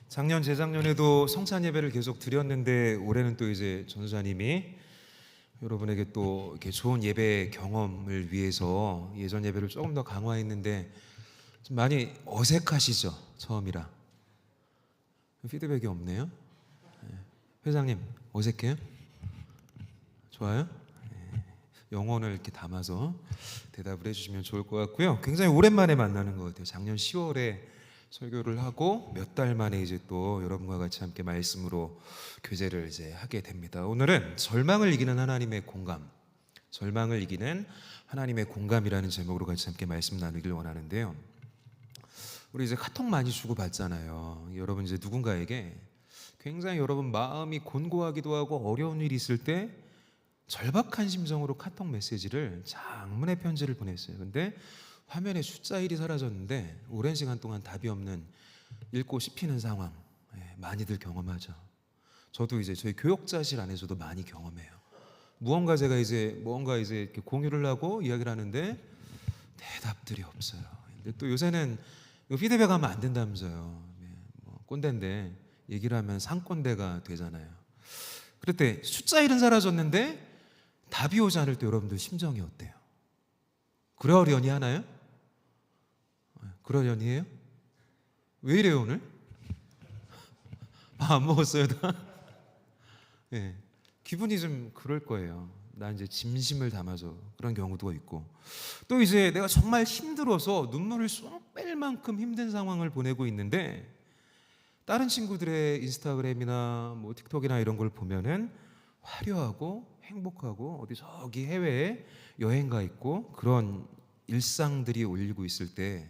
작년 재작년에도 성찬 예배를 계속 드렸는데 올해는 또 이제 전도사님이 여러분에게 또 이렇게 좋은 예배 경험을 위해서 예전 예배를 조금 더 강화했는데 좀 많이 어색하시죠? 처음이라 피드백이 없네요. 회장님 어색해요? 좋아요? 영혼을 이렇게 담아서 대답을 해주시면 좋을 것 같고요. 굉장히 오랜만에 만나는 것 같아요. 작년 10월에 설교를 하고 몇 달 만에 이제 또 여러분과 같이 함께 말씀으로 교제를 이제 하게 됩니다. 오늘은 절망을 이기는 하나님의 공감, 절망을 이기는 하나님의 공감이라는 제목으로 같이 함께 말씀 나누길 원하는데요. 우리 이제 카톡 많이 주고 받잖아요. 여러분 이제 누군가에게 굉장히 여러분 마음이 곤고하기도 하고 어려운 일이 있을 때 절박한 심정으로 카톡 메시지를 장문의 편지를 보냈어요. 근데 화면에 숫자 1이 사라졌는데 오랜 시간 동안 답이 없는 읽고 씹히는 상황, 많이들 경험하죠. 저도 이제 저희 교역자실 안에서도 많이 경험해요. 제가 이제 이렇게 공유를 하고 이야기를 하는데 대답들이 없어요. 근데 또 요새는 피드백 하면 안 된다면서요. 꼰대인데 얘기를 하면 상꼰대가 되잖아요. 그럴 때 숫자 1은 사라졌는데 답이 오지 않을 때 여러분들 심정이 어때요? 그러려니 하나요? 그러려니 해요? 왜 이래요 오늘? 밥 안 먹었어요 다? 네, 기분이 좀 그럴 거예요. 나 이제 진심을 담아서 그런 경우도 있고, 또 이제 내가 정말 힘들어서 눈물을 쏙 뺄 만큼 힘든 상황을 보내고 있는데 다른 친구들의 인스타그램이나 뭐 틱톡이나 이런 걸 보면은 화려하고 행복하고 어디 저기 해외에 여행 가 있고 그런 일상들이 올리고 있을 때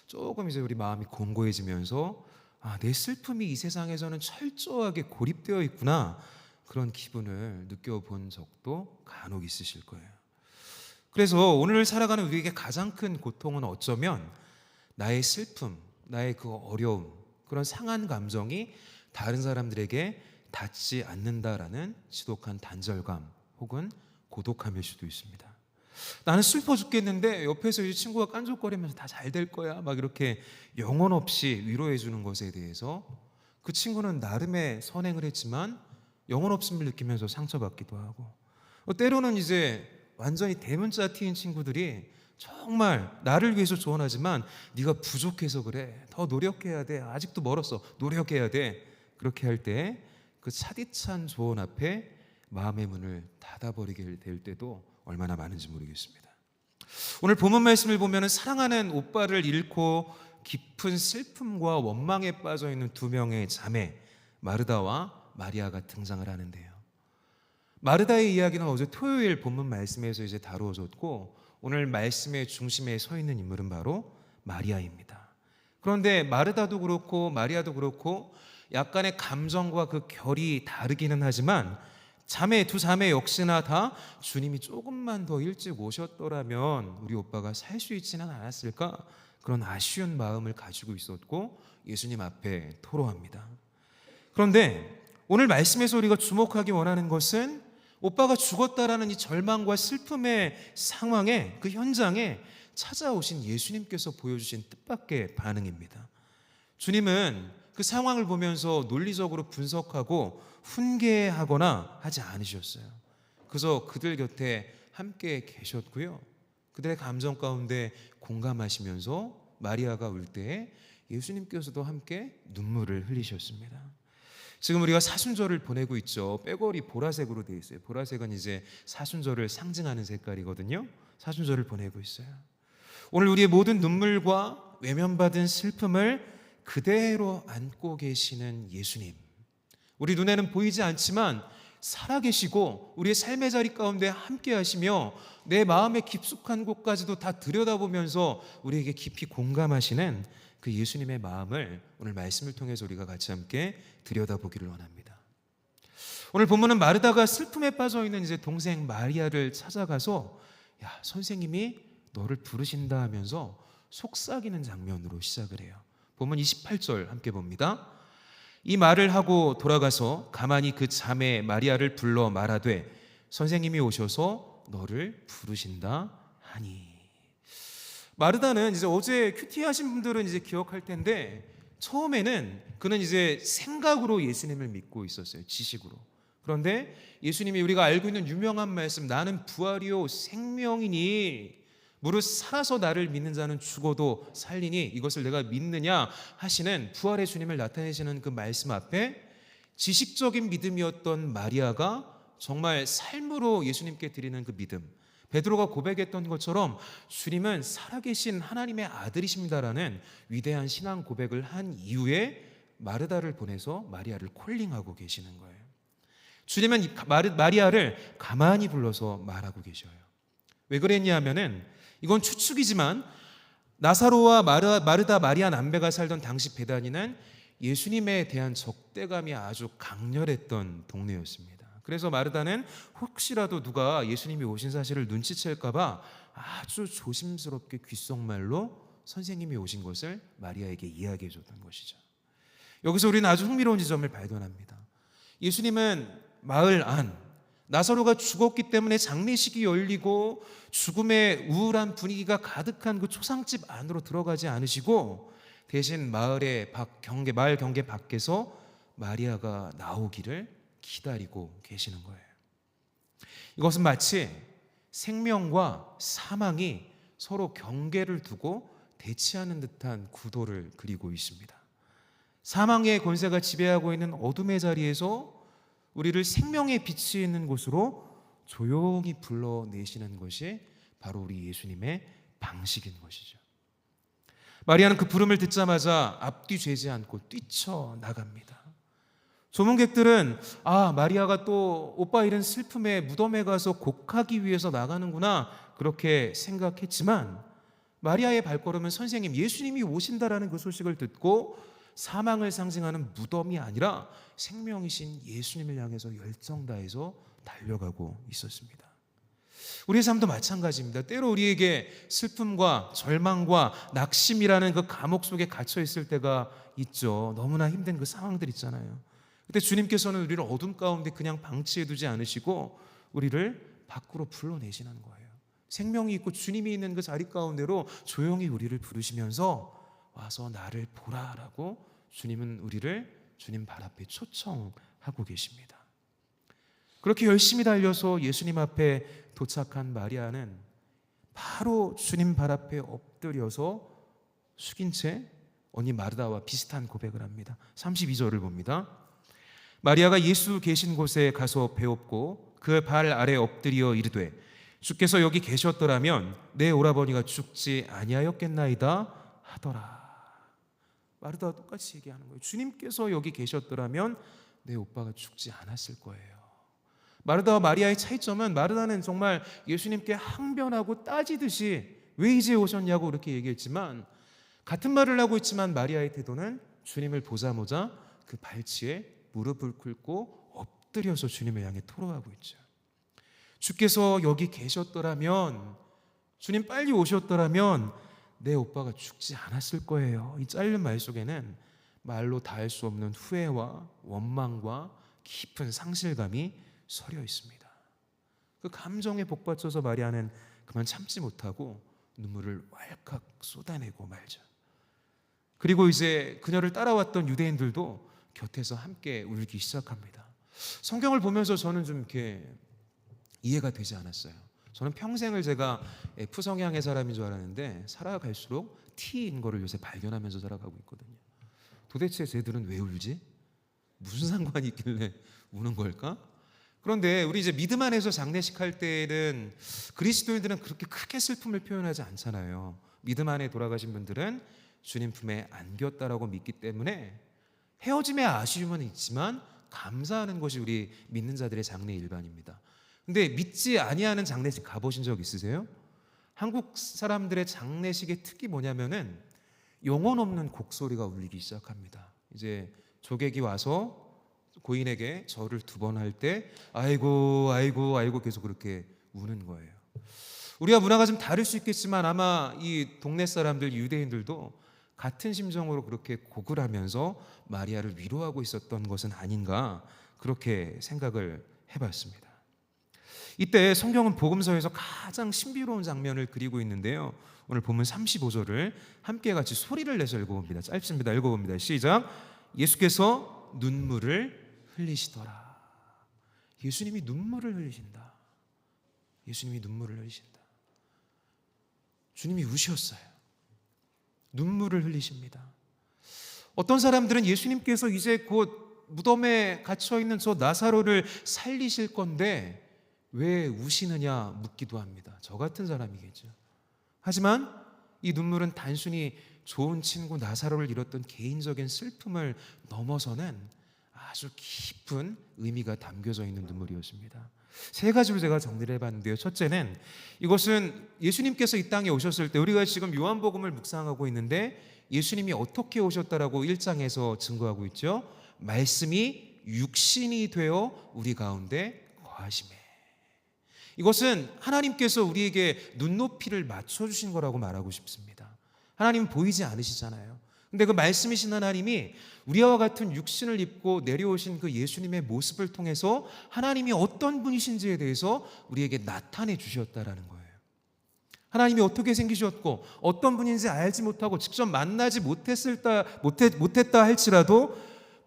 조금 이제 우리 마음이 곤고해지면서 내 슬픔이 이 세상에서는 철저하게 고립되어 있구나, 그런 기분을 느껴본 적도 간혹 있으실 거예요. 그래서 오늘 살아가는 우리에게 가장 큰 고통은 어쩌면 나의 슬픔, 나의 그 어려움, 그런 상한 감정이 다른 사람들에게 닿지 않는다라는 지독한 단절감 혹은 고독함일 수도 있습니다. 나는 슬퍼 죽겠는데 옆에서 이 친구가 깐족거리면서 다 잘 될 거야 막 이렇게 영혼 없이 위로해 주는 것에 대해서 그 친구는 나름의 선행을 했지만 영혼 없음을 느끼면서 상처받기도 하고, 때로는 이제 완전히 대문자 T인 친구들이 정말 나를 위해서 조언하지만 네가 부족해서 그래, 더 노력해야 돼, 아직도 멀었어, 노력해야 돼, 그렇게 할 때 그 차디찬 조언 앞에 마음의 문을 닫아버리게 될 때도 얼마나 많은지 모르겠습니다. 오늘 본문 말씀을 보면 사랑하는 오빠를 잃고 깊은 슬픔과 원망에 빠져 있는 두 명의 자매 마르다와 마리아가 등장을 하는데요. 마르다의 이야기는 어제 토요일 본문 말씀에서 이제 다루어졌고, 오늘 말씀의 중심에 서 있는 인물은 바로 마리아입니다. 그런데 마르다도 그렇고 마리아도 그렇고 약간의 감정과 그 결이 다르기는 하지만 두 자매 역시나 다 주님이 조금만 더 일찍 오셨더라면 우리 오빠가 살 수 있지는 않았을까, 그런 아쉬운 마음을 가지고 있었고 예수님 앞에 토로합니다. 그런데 오늘 말씀에서 우리가 주목하기 원하는 것은 오빠가 죽었다라는 이 절망과 슬픔의 상황에, 그 현장에 찾아오신 예수님께서 보여주신 뜻밖의 반응입니다. 주님은 그 상황을 보면서 논리적으로 분석하고 훈계하거나 하지 않으셨어요. 그래서 그들 곁에 함께 계셨고요, 그들의 감정 가운데 공감하시면서 마리아가 울 때 예수님께서도 함께 눈물을 흘리셨습니다. 지금 우리가 사순절을 보내고 있죠. 빼골이 보라색으로 되어 있어요. 보라색은 이제 사순절을 상징하는 색깔이거든요. 사순절을 보내고 있어요. 오늘 우리의 모든 눈물과 외면받은 슬픔을 그대로 안고 계시는 예수님, 우리 눈에는 보이지 않지만 살아계시고 우리의 삶의 자리 가운데 함께 하시며 내 마음의 깊숙한 곳까지도 다 들여다보면서 우리에게 깊이 공감하시는 그 예수님의 마음을 오늘 말씀을 통해서 우리가 같이 함께 들여다보기를 원합니다. 오늘 본문은 마르다가 슬픔에 빠져있는 이제 동생 마리아를 찾아가서 선생님이 너를 부르신다 하면서 속삭이는 장면으로 시작을 해요. 본문 28절 함께 봅니다. 이 말을 하고 돌아가서 가만히 그 자매 마리아를 불러 말하되 선생님이 오셔서 너를 부르신다 하니. 마르다는 이제 어제 큐티 하신 분들은 이제 기억할 텐데 처음에는 그는 이제 생각으로 예수님을 믿고 있었어요. 지식으로. 그런데 예수님이 우리가 알고 있는 유명한 말씀, 나는 부활이요 생명이니 무릇 살아서 나를 믿는 자는 죽어도 살리니 이것을 내가 믿느냐 하시는 부활의 주님을 나타내시는 그 말씀 앞에 지식적인 믿음이었던 마리아가 정말 삶으로 예수님께 드리는 그 믿음, 베드로가 고백했던 것처럼 주님은 살아계신 하나님의 아들이십니다라는 위대한 신앙 고백을 한 이후에 마르다를 보내서 마리아를 콜링하고 계시는 거예요. 주님은 마리아를 가만히 불러서 말하고 계셔요. 왜 그랬냐 하면은 이건 추측이지만 나사로와 마르다 마리아 남매가 살던 당시 베다니는 예수님에 대한 적대감이 아주 강렬했던 동네였습니다. 그래서 마르다는 혹시라도 누가 예수님이 오신 사실을 눈치챌까 봐 아주 조심스럽게 귓속말로 선생님이 오신 것을 마리아에게 이야기해 줬던 것이죠. 여기서 우리는 아주 흥미로운 지점을 발견합니다. 예수님은 마을 안, 나사로가 죽었기 때문에 장례식이 열리고 죽음의 우울한 분위기가 가득한 그 초상집 안으로 들어가지 않으시고 대신 마을 경계 밖에서 마리아가 나오기를 기다리고 계시는 거예요. 이것은 마치 생명과 사망이 서로 경계를 두고 대치하는 듯한 구도를 그리고 있습니다. 사망의 권세가 지배하고 있는 어둠의 자리에서 우리를 생명의 빛이 있는 곳으로 조용히 불러내시는 것이 바로 우리 예수님의 방식인 것이죠. 마리아는 그 부름을 듣자마자 앞뒤 재지 않고 뛰쳐나갑니다. 조문객들은 마리아가 또 오빠 잃은 슬픔에 무덤에 가서 곡하기 위해서 나가는구나 그렇게 생각했지만 마리아의 발걸음은 선생님 예수님이 오신다라는 그 소식을 듣고 사망을 상징하는 무덤이 아니라 생명이신 예수님을 향해서 열정 다해서 달려가고 있었습니다. 우리의 삶도 마찬가지입니다. 때로 우리에게 슬픔과 절망과 낙심이라는 그 감옥 속에 갇혀 있을 때가 있죠. 너무나 힘든 그 상황들 있잖아요. 그때 주님께서는 우리를 어둠 가운데 그냥 방치해 두지 않으시고 우리를 밖으로 불러내시는 거예요. 생명이 있고 주님이 있는 그 자리 가운데로 조용히 우리를 부르시면서 와서 나를 보라라고 주님은 우리를 주님 발 앞에 초청하고 계십니다. 그렇게 열심히 달려서 예수님 앞에 도착한 마리아는 바로 주님 발 앞에 엎드려서 숙인 채 언니 마르다와 비슷한 고백을 합니다. 32절을 봅니다. 마리아가 예수 계신 곳에 가서 배웠고 그 발 아래 엎드려 이르되 주께서 여기 계셨더라면 내 오라버니가 죽지 아니하였겠나이다 하더라. 마르다와 똑같이 얘기하는 거예요. 주님께서 여기 계셨더라면 내 오빠가 죽지 않았을 거예요. 마르다와 마리아의 차이점은 마르다는 정말 예수님께 항변하고 따지듯이 왜 이제 오셨냐고 그렇게 얘기했지만 같은 말을 하고 있지만 마리아의 태도는 주님을 보자마자 그 발치에 무릎을 꿇고 엎드려서 주님을 향해 토로하고 있죠. 주께서 여기 계셨더라면, 주님 빨리 오셨더라면 내 오빠가 죽지 않았을 거예요. 이 짧은 말 속에는 말로 다할 수 없는 후회와 원망과 깊은 상실감이 서려 있습니다. 그 감정에 복받쳐서 마리아는 그만 참지 못하고 눈물을 왈칵 쏟아내고 말죠. 그리고 이제 그녀를 따라왔던 유대인들도 곁에서 함께 울기 시작합니다. 성경을 보면서 저는 좀 이렇게 이해가 되지 않았어요. 저는 평생을 제가 F 성향의 사람인 줄 알았는데 살아갈수록 T인 거를 요새 발견하면서 살아가고 있거든요. 도대체 쟤들은 왜 울지? 무슨 상관이 있길래 우는 걸까? 그런데 우리 이제 믿음 안에서 장례식 할 때는 그리스도인들은 그렇게 크게 슬픔을 표현하지 않잖아요. 믿음 안에 돌아가신 분들은 주님 품에 안겼다라고 믿기 때문에 헤어짐의 아쉬움은 있지만 감사하는 것이 우리 믿는 자들의 장례 일반입니다. 근데 믿지 아니하는 장례식 가보신 적 있으세요? 한국 사람들의 장례식의 특이 뭐냐면은 영혼 없는 곡소리가 울리기 시작합니다. 이제 조객이 와서 고인에게 절을 2번 할 때 아이고 아이고 아이고 계속 그렇게 우는 거예요. 우리가 문화가 좀 다를 수 있겠지만 아마 이 동네 사람들 유대인들도 같은 심정으로 그렇게 곡을 하면서 마리아를 위로하고 있었던 것은 아닌가 그렇게 생각을 해봤습니다. 이때 성경은 복음서에서 가장 신비로운 장면을 그리고 있는데요. 오늘 본문 35절을 함께 같이 소리를 내서 읽어봅니다. 짧습니다. 읽어봅니다. 시작. 예수께서 눈물을 흘리시더라. 예수님이 눈물을 흘리신다. 예수님이 눈물을 흘리신다. 주님이 우셨어요. 눈물을 흘리십니다. 어떤 사람들은 예수님께서 이제 곧 무덤에 갇혀있는 저 나사로를 살리실 건데 왜 우시느냐 묻기도 합니다. 저 같은 사람이겠죠. 하지만 이 눈물은 단순히 좋은 친구 나사로를 잃었던 개인적인 슬픔을 넘어서는 아주 깊은 의미가 담겨져 있는 눈물이었습니다. 세 가지로 제가 정리를 해봤는데요. 첫째는 이것은 예수님께서 이 땅에 오셨을 때, 우리가 지금 요한복음을 묵상하고 있는데 예수님이 어떻게 오셨다라고 1장에서 증거하고 있죠. 말씀이 육신이 되어 우리 가운데 거하시매. 이것은 하나님께서 우리에게 눈높이를 맞춰주신 거라고 말하고 싶습니다. 하나님은 보이지 않으시잖아요. 근데 그 말씀이신 하나님이 우리와 같은 육신을 입고 내려오신 그 예수님의 모습을 통해서 하나님이 어떤 분이신지에 대해서 우리에게 나타내 주셨다라는 거예요. 하나님이 어떻게 생기셨고 어떤 분인지 알지 못하고 직접 만나지 못했다 할지라도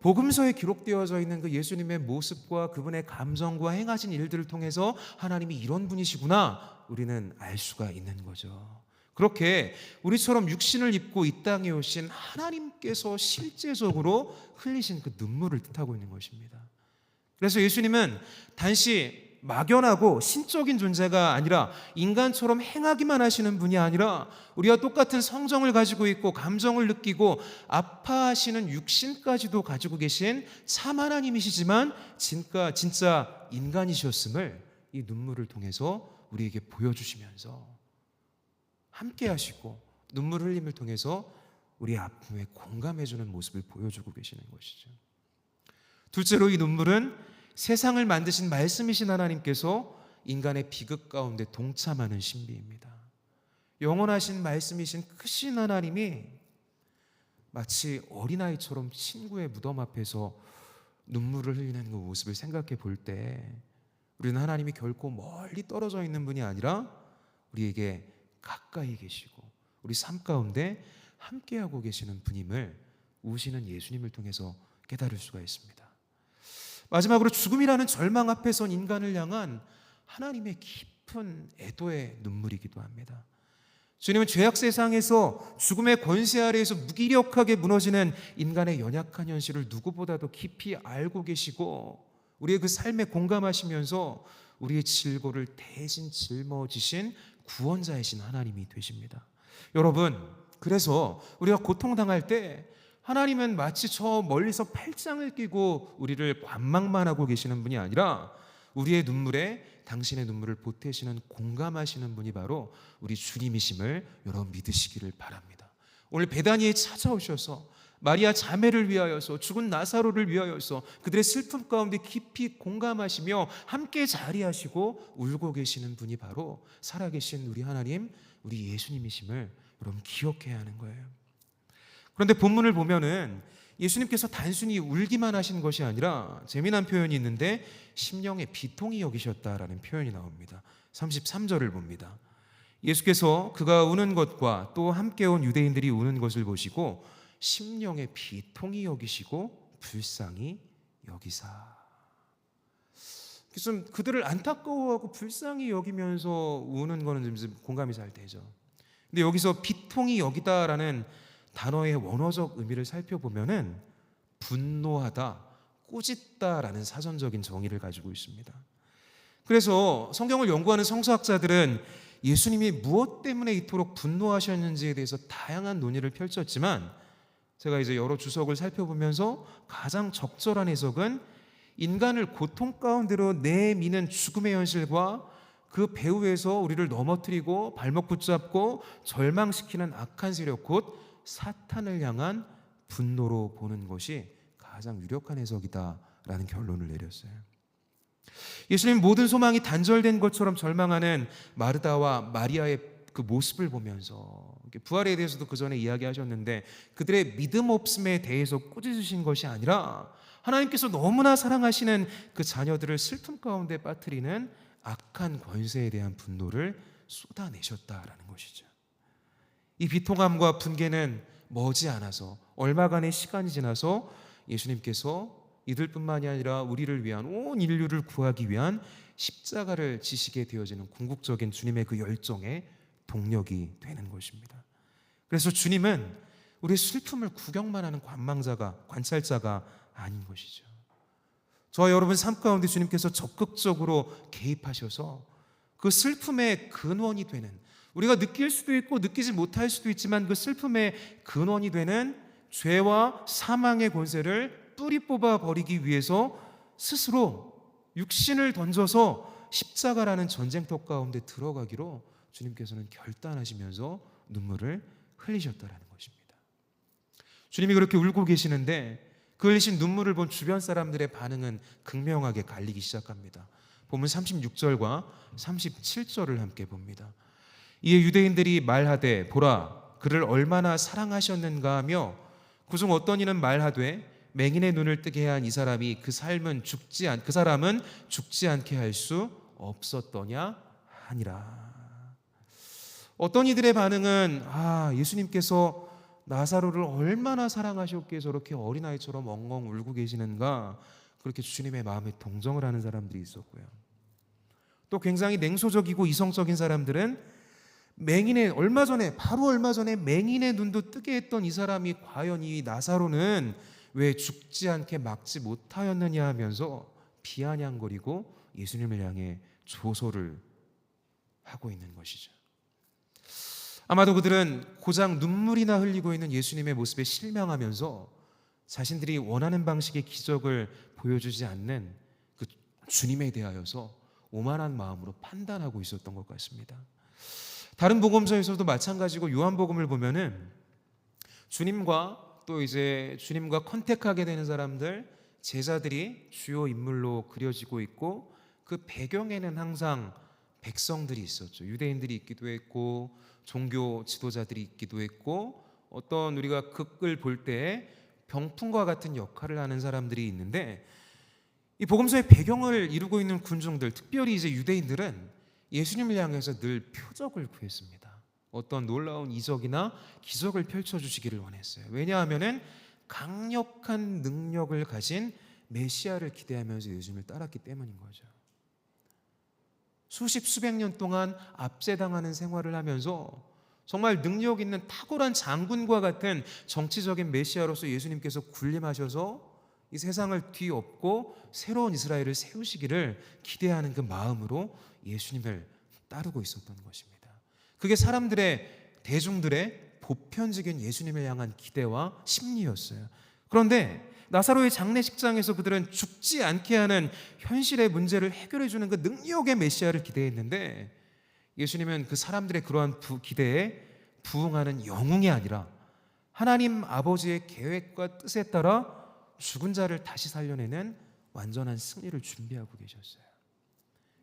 복음서에 기록되어져 있는 그 예수님의 모습과 그분의 감정과 행하신 일들을 통해서 하나님이 이런 분이시구나 우리는 알 수가 있는 거죠. 그렇게 우리처럼 육신을 입고 이 땅에 오신 하나님께서 실제적으로 흘리신 그 눈물을 뜻하고 있는 것입니다. 그래서 예수님은 단지 막연하고 신적인 존재가 아니라 인간처럼 행하기만 하시는 분이 아니라 우리와 똑같은 성정을 가지고 있고 감정을 느끼고 아파하시는 육신까지도 가지고 계신 참 하나님이시지만 진짜 인간이셨음을 이 눈물을 통해서 우리에게 보여주시면서 함께 하시고 눈물 흘림을 통해서 우리의 아픔에 공감해주는 모습을 보여주고 계시는 것이죠. 둘째로 이 눈물은 세상을 만드신 말씀이신 하나님께서 인간의 비극 가운데 동참하는 신비입니다. 영원하신 말씀이신 크신 하나님이 마치 어린아이처럼 친구의 무덤 앞에서 눈물을 흘리는 그 모습을 생각해 볼 때 우리는 하나님이 결코 멀리 떨어져 있는 분이 아니라 우리에게 가까이 계시고 우리 삶 가운데 함께하고 계시는 분임을 우시는 예수님을 통해서 깨달을 수가 있습니다. 마지막으로 죽음이라는 절망 앞에 선 인간을 향한 하나님의 깊은 애도의 눈물이기도 합니다. 주님은 죄악 세상에서 죽음의 권세 아래에서 무기력하게 무너지는 인간의 연약한 현실을 누구보다도 깊이 알고 계시고 우리의 그 삶에 공감하시면서 우리의 질고를 대신 짊어지신 구원자이신 하나님이 되십니다. 여러분, 그래서 우리가 고통당할 때 하나님은 마치 저 멀리서 팔짱을 끼고 우리를 관망만 하고 계시는 분이 아니라 우리의 눈물에 당신의 눈물을 보태시는 공감하시는 분이 바로 우리 주님이심을 여러분 믿으시기를 바랍니다. 오늘 베다니에 찾아오셔서 마리아 자매를 위하여서 죽은 나사로를 위하여서 그들의 슬픔 가운데 깊이 공감하시며 함께 자리하시고 울고 계시는 분이 바로 살아계신 우리 하나님, 우리 예수님이심을 여러분 기억해야 하는 거예요. 그런데 본문을 보면은 예수님께서 단순히 울기만 하신 것이 아니라 재미난 표현이 있는데 심령에 비통히 여기셨다라는 표현이 나옵니다. 33절을 봅니다. 예수께서 그가 우는 것과 또 함께 온 유대인들이 우는 것을 보시고 심령에 비통히 여기시고 불쌍히 여기사. 좀 그들을 안타까워하고 불쌍히 여기면서 우는 거는 좀 공감이 잘 되죠. 근데 여기서 비통히 여기다라는 단어의 원어적 의미를 살펴보면은 분노하다, 꾸짖다라는 사전적인 정의를 가지고 있습니다. 그래서 성경을 연구하는 성서학자들은 예수님이 무엇 때문에 이토록 분노하셨는지에 대해서 다양한 논의를 펼쳤지만 제가 이제 여러 주석을 살펴보면서 가장 적절한 해석은 인간을 고통 가운데로 내미는 죽음의 현실과 그 배후에서 우리를 넘어뜨리고 발목 붙잡고 절망시키는 악한 세력 곧 사탄을 향한 분노로 보는 것이 가장 유력한 해석이다라는 결론을 내렸어요. 예수님 모든 소망이 단절된 것처럼 절망하는 마르다와 마리아의 그 모습을 보면서 부활에 대해서도 그 전에 이야기하셨는데 그들의 믿음 없음에 대해서 꾸짖으신 것이 아니라 하나님께서 너무나 사랑하시는 그 자녀들을 슬픔 가운데 빠뜨리는 악한 권세에 대한 분노를 쏟아내셨다라는 것이죠. 이 비통함과 분개는 머지않아서 얼마간의 시간이 지나서 예수님께서 이들뿐만이 아니라 우리를 위한 온 인류를 구하기 위한 십자가를 지시게 되어지는 궁극적인 주님의 그 열정의 동력이 되는 것입니다. 그래서 주님은 우리의 슬픔을 구경만 하는 관찰자가 아닌 것이죠. 저와 여러분 삶 가운데 주님께서 적극적으로 개입하셔서 그 슬픔의 근원이 되는, 우리가 느낄 수도 있고 느끼지 못할 수도 있지만 그 슬픔의 근원이 되는 죄와 사망의 권세를 뿌리 뽑아 버리기 위해서 스스로 육신을 던져서 십자가라는 전쟁터 가운데 들어가기로 주님께서는 결단하시면서 눈물을 흘리셨다라는 것입니다. 주님이 그렇게 울고 계시는데 그 흘리신 눈물을 본 주변 사람들의 반응은 극명하게 갈리기 시작합니다. 보면 36절과 37절을 함께 봅니다. 이에 유대인들이 말하되 보라 그를 얼마나 사랑하셨는가 하며 그중 어떤 이는 말하되 맹인의 눈을 뜨게 한 이 사람이 그 사람은 죽지 않게 할 수 없었더냐 하니라. 어떤 이들의 반응은 예수님께서 나사로를 얼마나 사랑하셨기에 저렇게 어린아이처럼 엉엉 울고 계시는가, 그렇게 주님의 마음에 동정을 하는 사람들이 있었고요. 또 굉장히 냉소적이고 이성적인 사람들은 바로 얼마 전에 맹인의 눈도 뜨게 했던 이 사람이 과연 이 나사로는 왜 죽지 않게 막지 못하였느냐 하면서 비아냥거리고 예수님을 향해 조소를 하고 있는 것이죠. 아마도 그들은 고작 눈물이나 흘리고 있는 예수님의 모습에 실망하면서 자신들이 원하는 방식의 기적을 보여주지 않는 그 주님에 대하여서 오만한 마음으로 판단하고 있었던 것 같습니다. 다른 복음서에서도 마찬가지고 요한복음을 보면은 주님과 컨택하게 되는 사람들, 제자들이 주요 인물로 그려지고 있고 그 배경에는 항상 백성들이 있었죠. 유대인들이 있기도 했고 종교 지도자들이 있기도 했고 어떤 우리가 극을 볼 때 병풍과 같은 역할을 하는 사람들이 있는데, 이 복음서의 배경을 이루고 있는 군중들, 특별히 이제 유대인들은 예수님을 향해서 늘 표적을 구했습니다. 어떤 놀라운 이적이나 기적을 펼쳐주시기를 원했어요. 왜냐하면은 강력한 능력을 가진 메시아를 기대하면서 예수님을 따랐기 때문인 거죠. 수백 년 동안 압제당하는 생활을 하면서 정말 능력 있는 탁월한 장군과 같은 정치적인 메시아로서 예수님께서 군림하셔서 이 세상을 뒤엎고 새로운 이스라엘을 세우시기를 기대하는 그 마음으로 예수님을 따르고 있었던 것입니다. 그게 대중들의 보편적인 예수님을 향한 기대와 심리였어요. 그런데 나사로의 장례식장에서 그들은 죽지 않게 하는 현실의 문제를 해결해 주는 그 능력의 메시아를 기대했는데, 예수님은 그 사람들의 그러한 기대에 부응하는 영웅이 아니라 하나님 아버지의 계획과 뜻에 따라 죽은 자를 다시 살려내는 완전한 승리를 준비하고 계셨어요.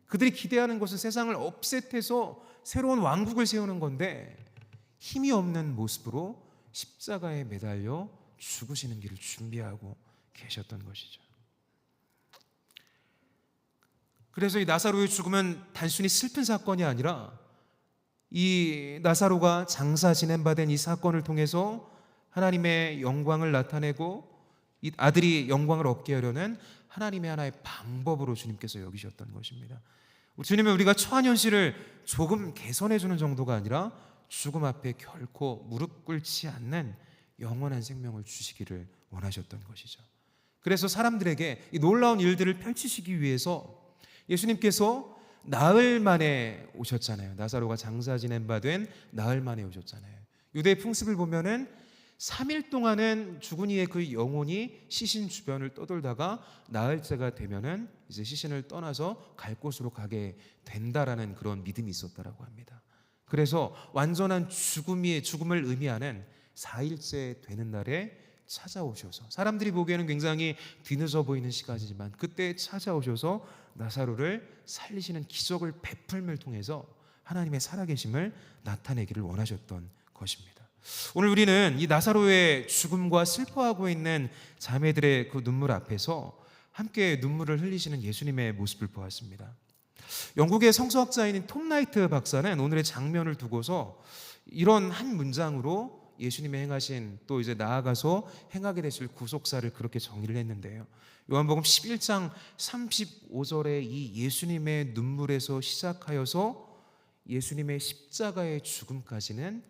그들이 기대하는 것은 세상을 업셋해서 새로운 왕국을 세우는 건데 힘이 없는 모습으로 십자가에 매달려 죽으시는 길을 준비하고 계셨던 것이죠. 그래서 이 나사로의 죽음은 단순히 슬픈 사건이 아니라 이 나사로가 장사 지낸 바 된 이 사건을 통해서 하나님의 영광을 나타내고 이 아들이 영광을 얻게 하려는 하나님의 하나의 방법으로 주님께서 여기셨던 것입니다. 주님은 우리가 처한 현실을 조금 개선해 주는 정도가 아니라 죽음 앞에 결코 무릎 꿇지 않는 영원한 생명을 주시기를 원하셨던 것이죠. 그래서 사람들에게 이 놀라운 일들을 펼치시기 위해서 예수님께서 나흘 만에 오셨잖아요. 나사로가 장사 지낸 바 된 나흘 만에 오셨잖아요. 유대의 풍습을 보면은 3일 동안은 죽은 이의 그 영혼이 시신 주변을 떠돌다가 나흘째가 되면은 이제 시신을 떠나서 갈 곳으로 가게 된다라는 그런 믿음이 있었다라고 합니다. 그래서 완전한 죽음을 의미하는 4일째 되는 날에 찾아오셔서, 사람들이 보기에는 굉장히 뒤늦어 보이는 시간이지만 그때 찾아오셔서 나사로를 살리시는 기적을 베풀음을 통해서 하나님의 살아계심을 나타내기를 원하셨던 것입니다. 오늘 우리는 이 나사로의 죽음과 슬퍼하고 있는 자매들의 그 눈물 앞에서 함께 눈물을 흘리시는 예수님의 모습을 보았습니다. 영국의 성서학자인 톰 라이트 박사는 오늘의 장면을 두고서 이런 한 문장으로 예수님의 행하신 또 이제 나아가서 행하게 되실 구속사를 그렇게 정의를 했는데요. 요한복음 11장 35절에 이 예수님의 눈물에서 시작하여서 예수님의 십자가의 죽음까지는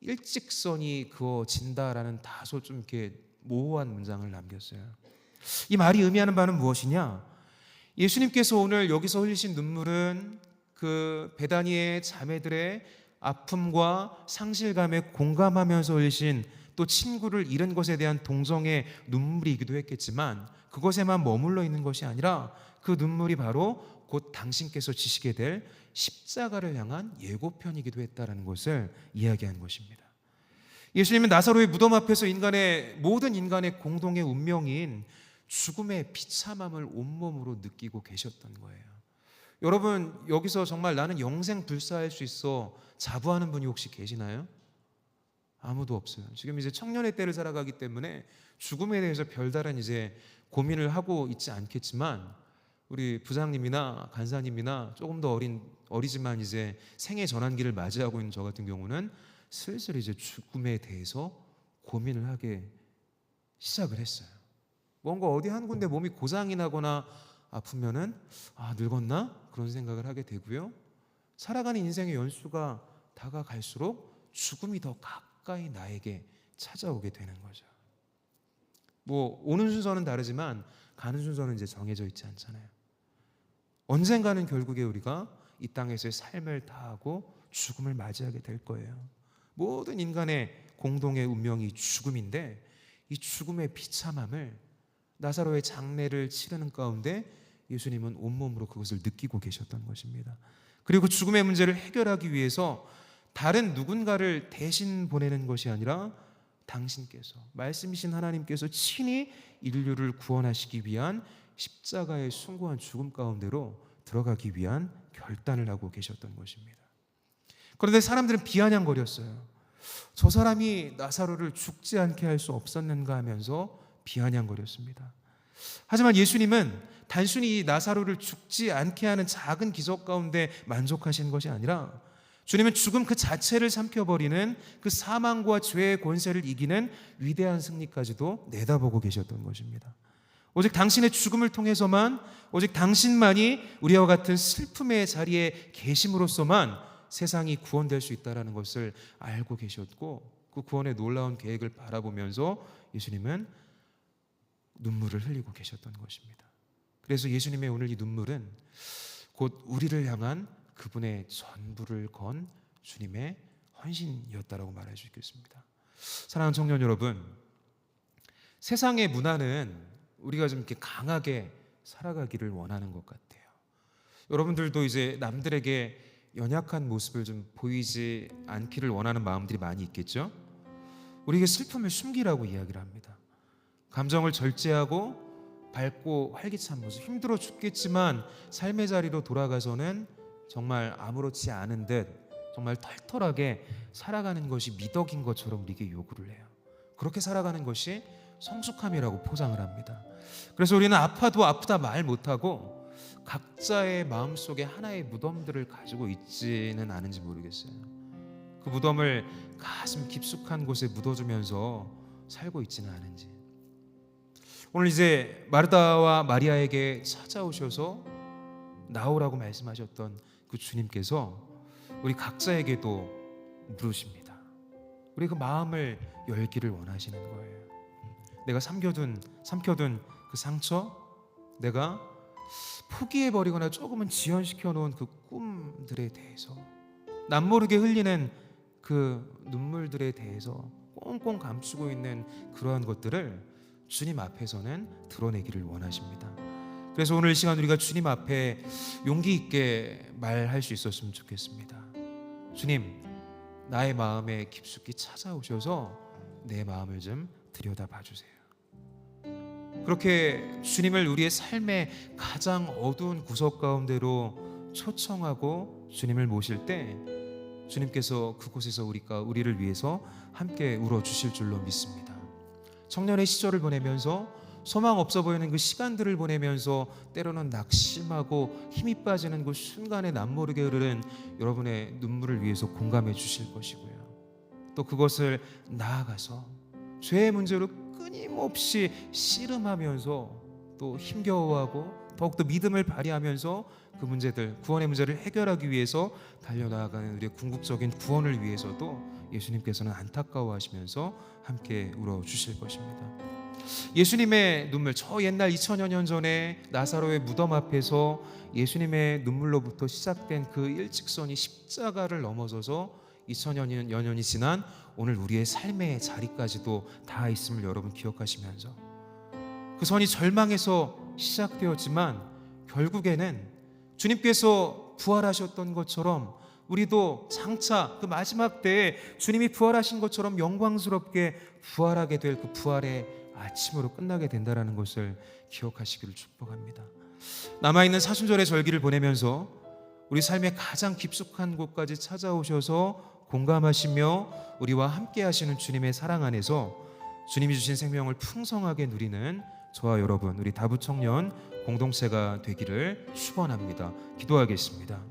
일직선이 그어진다라는 다소 좀 이렇게 모호한 문장을 남겼어요. 이 말이 의미하는 바는 무엇이냐? 예수님께서 오늘 여기서 흘리신 눈물은 그 베다니의 자매들의 아픔과 상실감에 공감하면서 흘리신 또 친구를 잃은 것에 대한 동정의 눈물이기도 했겠지만 그것에만 머물러 있는 것이 아니라 그 눈물이 바로 곧 당신께서 지시게 될 십자가를 향한 예고편이기도 했다라는 것을 이야기한 것입니다. 예수님은 나사로의 무덤 앞에서 모든 인간의 공동의 운명인 죽음의 비참함을 온몸으로 느끼고 계셨던 거예요. 여러분, 여기서 정말 나는 영생 불사할 수 있어 자부하는 분이 혹시 계시나요? 아무도 없어요. 지금 이제 청년의 때를 살아가기 때문에 죽음에 대해서 별다른 이제 고민을 하고 있지 않겠지만 우리 부장님이나 간사님이나 조금 더 어리지만 이제 생애 전환기를 맞이하고 있는 저 같은 경우는 슬슬 이제 죽음에 대해서 고민을 하게 시작을 했어요. 뭔가 어디 한 군데 몸이 고장이 나거나 아프면은 늙었나? 그런 생각을 하게 되고요. 살아가는 인생의 연수가 다가갈수록 죽음이 더 가까이 나에게 찾아오게 되는 거죠. 뭐 오는 순서는 다르지만 가는 순서는 이제 정해져 있지 않잖아요. 언젠가는 결국에 우리가 이 땅에서의 삶을 다하고 죽음을 맞이하게 될 거예요. 모든 인간의 공동의 운명이 죽음인데 이 죽음의 비참함을 나사로의 장례를 치르는 가운데 예수님은 온몸으로 그것을 느끼고 계셨던 것입니다. 그리고 죽음의 문제를 해결하기 위해서 다른 누군가를 대신 보내는 것이 아니라 당신께서, 말씀이신 하나님께서 친히 인류를 구원하시기 위한 십자가의 숭고한 죽음 가운데로 들어가기 위한 결단을 하고 계셨던 것입니다. 그런데 사람들은 비아냥거렸어요. 저 사람이 나사로를 죽지 않게 할 수 없었는가 하면서 비아냥거렸습니다. 하지만 예수님은 단순히 나사로를 죽지 않게 하는 작은 기적 가운데 만족하시는 것이 아니라 주님은 죽음 그 자체를 삼켜버리는 그 사망과 죄의 권세를 이기는 위대한 승리까지도 내다보고 계셨던 것입니다. 오직 당신의 죽음을 통해서만, 오직 당신만이 우리와 같은 슬픔의 자리에 계심으로써만 세상이 구원될 수 있다는 것을 알고 계셨고, 그 구원의 놀라운 계획을 바라보면서 예수님은 눈물을 흘리고 계셨던 것입니다. 그래서 예수님의 오늘 이 눈물은 곧 우리를 향한 그분의 전부를 건 주님의 헌신이었다라고 말할 수 있겠습니다. 사랑하는 청년 여러분, 세상의 문화는 우리가 좀 이렇게 강하게 살아가기를 원하는 것 같아요. 여러분들도 이제 남들에게 연약한 모습을 좀 보이지 않기를 원하는 마음들이 많이 있겠죠? 우리에게 슬픔을 숨기라고 이야기를 합니다. 감정을 절제하고 밝고 활기찬 모습, 힘들어 죽겠지만 삶의 자리로 돌아가서는 정말 아무렇지 않은 듯 정말 털털하게 살아가는 것이 미덕인 것처럼 우리에게 요구를 해요. 그렇게 살아가는 것이 성숙함이라고 포장을 합니다. 그래서 우리는 아파도 아프다 말 못하고 각자의 마음속에 하나의 무덤들을 가지고 있지는 않은지 모르겠어요. 그 무덤을 가슴 깊숙한 곳에 묻어주면서 살고 있지는 않은지. 오늘 이제 마르다와 마리아에게 찾아오셔서 나오라고 말씀하셨던 그 주님께서 우리 각자에게도 물으십니다. 우리 그 마음을 열기를 원하시는 거예요. 내가 삼켜둔 그 상처, 내가 포기해버리거나 조금은 지연시켜 놓은 그 꿈들에 대해서, 남모르게 흘리는 그 눈물들에 대해서 꽁꽁 감추고 있는 그러한 것들을 주님 앞에서는 드러내기를 원하십니다. 그래서 오늘 이 시간 우리가 주님 앞에 용기 있게 말할 수 있었으면 좋겠습니다. 주님, 나의 마음에 깊숙이 찾아오셔서 내 마음을 좀 들여다봐 주세요. 그렇게 주님을 우리의 삶의 가장 어두운 구석 가운데로 초청하고 주님을 모실 때 주님께서 그곳에서 우리를 위해서 함께 울어주실 줄로 믿습니다. 청년의 시절을 보내면서 소망 없어 보이는 그 시간들을 보내면서 때로는 낙심하고 힘이 빠지는 그 순간에 남모르게 흐르는 여러분의 눈물을 위해서 공감해 주실 것이고요. 또 그것을 나아가서 죄의 문제로 끊임없이 씨름하면서 또 힘겨워하고 더욱더 믿음을 발휘하면서 그 문제들, 구원의 문제를 해결하기 위해서 달려나가는 우리의 궁극적인 구원을 위해서도 예수님께서는 안타까워하시면서 함께 울어주실 것입니다. 예수님의 눈물, 저 옛날 2000여 년 전에 나사로의 무덤 앞에서 예수님의 눈물로부터 시작된 그 일직선이 십자가를 넘어서서 2000여 년이 지난 오늘 우리의 삶의 자리까지도 닿아 있음을 여러분 기억하시면서, 그 선이 절망에서 시작되었지만 결국에는 주님께서 부활하셨던 것처럼 우리도 장차 그 마지막 때에 주님이 부활하신 것처럼 영광스럽게 부활하게 될 그 부활의 아침으로 끝나게 된다는 것을 기억하시기를 축복합니다. 남아있는 사순절의 절기를 보내면서 우리 삶의 가장 깊숙한 곳까지 찾아오셔서 공감하시며 우리와 함께 하시는 주님의 사랑 안에서 주님이 주신 생명을 풍성하게 누리는 저와 여러분, 우리 다부청년 공동체가 되기를 축원합니다. 기도하겠습니다.